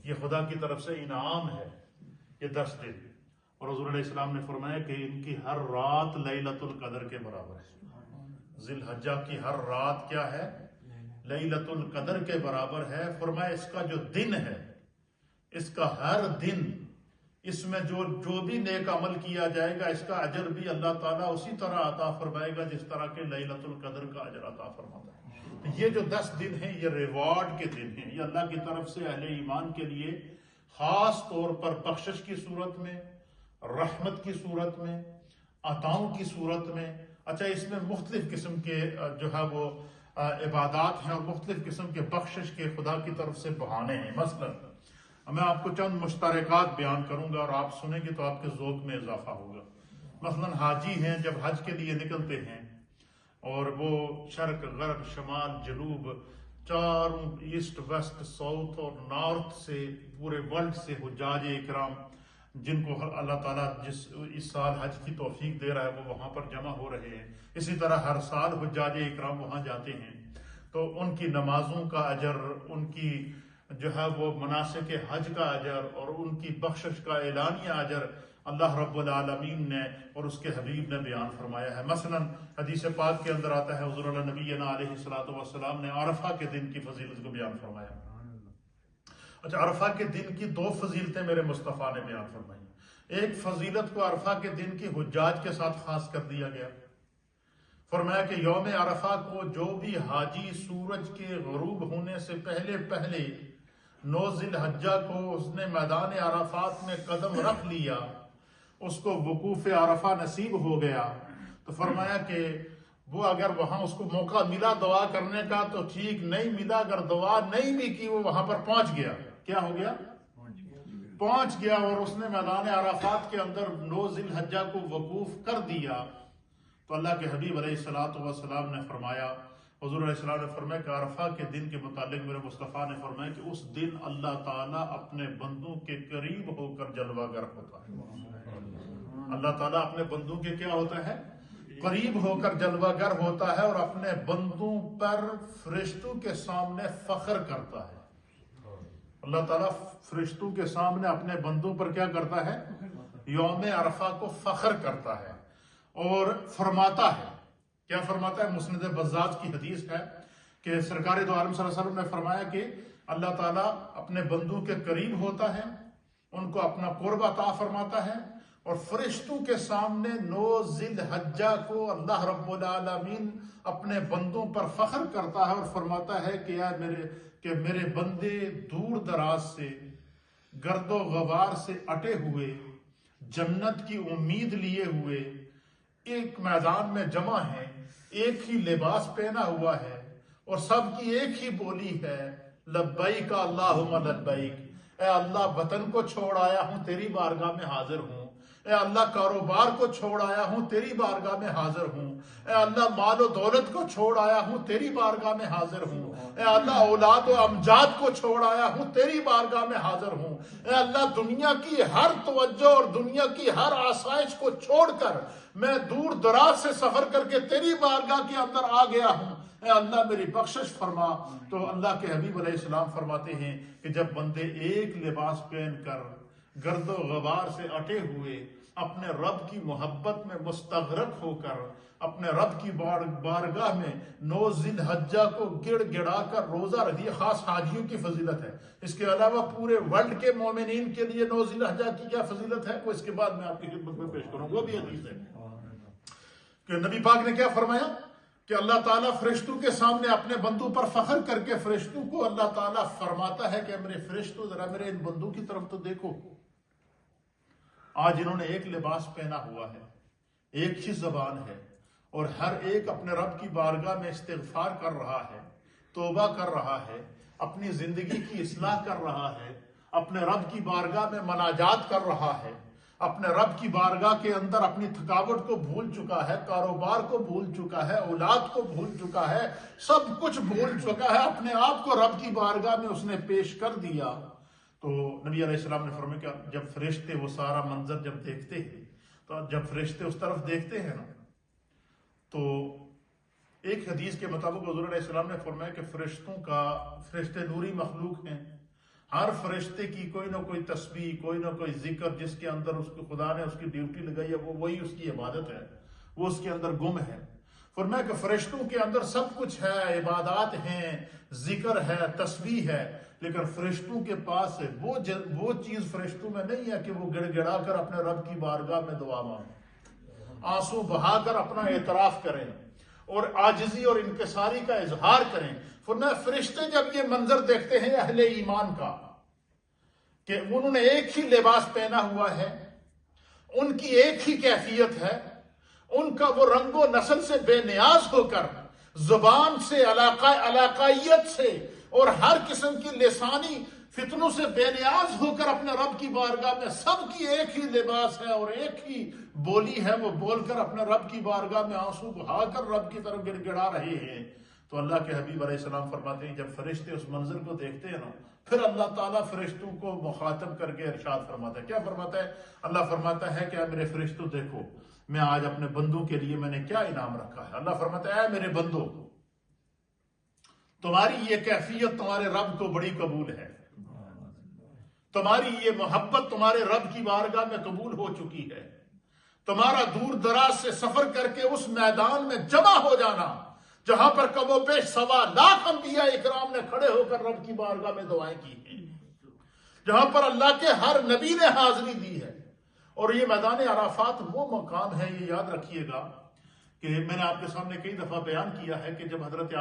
یہ خدا کی طرف سے انعام ہے یہ 10 دن. اور حضور علیہ السلام نے فرمایا کہ ان کی ہر رات لیلۃ القدر کے برابر ہے. ذی الحجہ کی ہر رات کیا ہے؟ لیلۃ القدر کے برابر ہے. فرمایا اس کا جو دن ہے، اس کا ہر دن، اس میں جو بھی نیک عمل کیا جائے گا اس کا اجر بھی اللہ تعالیٰ اسی طرح عطا فرمائے گا جس طرح کہ لیلۃ القدر کا اجر عطا فرماتا ہے. یہ جو 10 دن ہیں یہ ریوارڈ کے دن ہیں. یہ اللہ کی طرف سے اہل ایمان کے لیے خاص طور پر بخشش کی صورت میں، رحمت کی صورت میں، عطاؤں کی صورت میں. اچھا، اس میں مختلف قسم کے جو ہے وہ عبادات ہیں اور مختلف قسم کے بخشش کے خدا کی طرف سے بہانے ہیں. مثلا میں آپ کو چند مشترکات بیان کروں گا اور آپ سنیں گے تو آپ کے ذوق میں اضافہ ہوگا. مثلا حاجی ہیں، جب حج کے لیے نکلتے ہیں اور وہ شرق، غرب، شمال، جنوب، چاروں ایسٹ، ویسٹ، ساؤتھ اور نارتھ سے پورے ورلڈ سے حجاج اکرام جن کو اللہ تعالیٰ اس سال حج کی توفیق دے رہا ہے وہ وہاں پر جمع ہو رہے ہیں. اسی طرح ہر سال حجاج اکرام وہاں جاتے ہیں تو ان کی نمازوں کا اجر، ان کی جو ہے وہ مناسک حج کا اجر اور ان کی بخشش کا اعلانیہ اجر اللہ رب العالمین نے اور اس کے حبیب نے بیان فرمایا ہے. مثلا حدیث پاک کے اندر آتا ہے حضور اللہ نبینا علیہ الصلوۃ والسلام نے عرفہ کے دن کی فضیلت کو بیان فرمایا. اچھا، عرفہ کے دن کی 2 فضیلتیں میرے مصطفیٰ نے بیان فرمائی. ایک فضیلت کو عرفہ کے دن کی حجاج کے ساتھ خاص کر دیا گیا. فرمایا کہ یوم عرفہ کو جو بھی حاجی سورج کے غروب ہونے سے پہلے 9 ذی الحجہ کو اس نے میدان عرفات میں قدم رکھ لیا، اس کو وقوف عرفہ نصیب ہو گیا. تو فرمایا کہ وہ اگر وہاں اس کو موقع ملا دعا کرنے کا تو ٹھیک، نہیں ملا، اگر دعا نہیں بھی کی وہ وہاں پر پہنچ گیا. کیا ہو گیا؟ پہنچ گیا. اور اس نے میدان عرفات کے اندر 9 ذی الحجہ کو وقوف کر دیا. تو اللہ کے حبیب علیہ الصلوۃ والسلام نے فرمایا، حضور علیہ السلام نے فرمایا کہ عرفہ کے دن کے متعلق میرے مصطفیٰ نے فرمایا کہ اس دن اللہ تعالیٰ اپنے بندوں کے قریب ہو کر جلوہ گر ہوتا ہے. اللہ تعالیٰ اپنے بندوں کے کیا ہوتا ہے؟ قریب ہو کر جلوہ گر ہوتا ہے اور اپنے بندوں پر فرشتوں کے سامنے فخر کرتا ہے. اللہ تعالیٰ فرشتوں کے سامنے اپنے بندوں پر کیا کرتا ہے؟ یوم عرفہ کو فخر کرتا ہے اور فرماتا ہے. کیا فرماتا ہے؟ مسند بزاز کی حدیث ہے کہ سرکار دو عالم صلی اللہ علیہ وسلم نے فرمایا کہ اللہ تعالیٰ اپنے بندوں کے قریب ہوتا ہے، ان کو اپنا قرب عطا فرماتا ہے اور فرشتوں کے سامنے 9 ذی الحجہ کو اللہ رب العالمین اپنے بندوں پر فخر کرتا ہے اور فرماتا ہے کہ میرے بندے دور دراز سے، گرد و غبار سے اٹے ہوئے، جنت کی امید لیے ہوئے ایک میدان میں جمع ہیں، ایک ہی لباس پہنا ہوا ہے اور سب کی ایک ہی بولی ہے، لبیک اللہم لبیک. اے اللہ، وطن کو چھوڑ آیا ہوں، تیری بارگاہ میں حاضر ہوں. اے اللہ، کاروبار کو چھوڑ آیا ہوں، تیری بارگاہ میں حاضر ہوں. اے اللہ، مال و دولت کو چھوڑ آیا ہوں، تیری بارگاہ میں حاضر ہوں. اے اللہ، اولاد و امجاد کو چھوڑ آیا ہوں، تیری بارگاہ میں حاضر ہوں. اے اللہ، دنیا کی ہر توجہ اور دنیا کی ہر آسائش کو چھوڑ کر میں دور دراز سے سفر کر کے تیری بارگاہ کے اندر آ گیا ہوں. اے اللہ، میری بخشش فرما. تو اللہ کے حبیب علیہ السلام فرماتے ہیں کہ جب بندے ایک لباس پہن کر گرد و غبار سے اٹے ہوئے اپنے رب کی محبت میں مستغرق ہو کر اپنے رب کی بارگاہ میں 9 ذی الحجہ کو گڑ گڑا کر روزہ رکھیے. خاص حاجیوں کی فضیلت ہے. اس کے علاوہ پورے ورلڈ کے مومنین کے لیے 9 ذی الحجہ کی کیا فضیلت ہے وہ اس کے بعد میں آپ کی خدمت میں پیش کروں. وہ بھی حدیث ہے کہ نبی پاک نے کیا فرمایا کہ اللہ تعالیٰ فرشتوں کے سامنے اپنے بندوں پر فخر کر کے فرشتوں کو اللہ تعالیٰ فرماتا ہے کہ میرے فرشتوں ذرا میرے ان بندوں کی طرف تو دیکھو. آج انہوں نے ایک لباس پہنا ہوا ہے، ایک ہی زبان ہے اور ہر ایک اپنے رب کی بارگاہ میں استغفار کر رہا ہے، توبہ کر رہا ہے، اپنی زندگی کی اصلاح کر رہا ہے، اپنے رب کی بارگاہ میں مناجات کر رہا ہے، اپنے رب کی بارگاہ کے اندر اپنی تھکاوٹ کو بھول چکا ہے، کاروبار کو بھول چکا ہے، اولاد کو بھول چکا ہے، سب کچھ بھول چکا ہے، اپنے آپ کو رب کی بارگاہ میں اس نے پیش کر دیا. تو نبی علیہ السلام نے فرمایا کہ جب فرشتے وہ سارا منظر جب دیکھتے ہیں تو جب فرشتے اس طرف دیکھتے ہیں نا تو ایک حدیث کے مطابق حضور علیہ السلام نے فرمایا کہ فرشتے نوری مخلوق ہیں، ہر فرشتے کی کوئی نہ کوئی تسبیح، کوئی نہ کوئی ذکر جس کے اندر اس کو خدا نے اس کی ڈیوٹی لگائی ہے، وہی اس کی عبادت ہے، وہ اس کے اندر گم ہے۔ فرمایا کہ فرشتوں کے اندر سب کچھ ہے، عبادات ہیں، ذکر ہے، تسبیح ہے، لیکن فرشتوں کے پاس وہ چیز فرشتوں میں نہیں ہے کہ وہ گڑ گڑا کر اپنے رب کی بارگاہ میں دعا مانگیں، آنسو بہا کر اپنا اعتراف کریں اور عاجزی اور انکساری کا اظہار کریں۔ فرمایا فرشتے جب یہ منظر دیکھتے ہیں اہل ایمان کا کہ انہوں نے ایک ہی لباس پہنا ہوا ہے، ان کی ایک ہی کیفیت ہے، ان کا وہ رنگ و نسل سے بے نیاز ہو کر، زبان سے، علاقائیت سے اور ہر قسم کی لسانی فتنوں سے بے نیاز ہو کر اپنے رب کی بارگاہ میں، سب کی ایک ہی لباس ہے اور ایک ہی بولی ہے، وہ بول کر اپنے رب کی بارگاہ میں آنسو بہا کر رب کی طرف گڑ گڑا رہے ہیں۔ تو اللہ کے حبیب علیہ السلام فرماتے ہیں جب فرشتے اس منظر کو دیکھتے ہیں نا، پھر اللہ تعالیٰ فرشتوں کو مخاطب کر کے ارشاد فرماتا ہے۔ کیا فرماتا ہے؟ اللہ فرماتا ہے کہ اے میرے فرشتوں دیکھو میں آج اپنے بندوں کے لیے میں نے کیا انعام رکھا ہے۔ اللہ فرماتا ہے اے میرے بندو، تمہاری یہ کیفیت تمہارے رب کو بڑی قبول ہے، تمہاری یہ محبت تمہارے رب کی بارگاہ میں قبول ہو چکی ہے۔ تمہارا دور دراز سے سفر کر کے اس میدان میں جمع ہو جانا جہاں پر کم و بیش 1.25 انبیاء اکرام نے کھڑے ہو کر رب کی بارگاہ میں دعائیں کی ہیں، جہاں پر اللہ کے ہر نبی نے حاضری دی ہے۔ اور یہ میدان عرفات وہ مقام ہے، یہ یاد رکھیے گا کہ میں نے آپ کے سامنے کئی دفعہ بیان کیا ہے کہ جب حضرت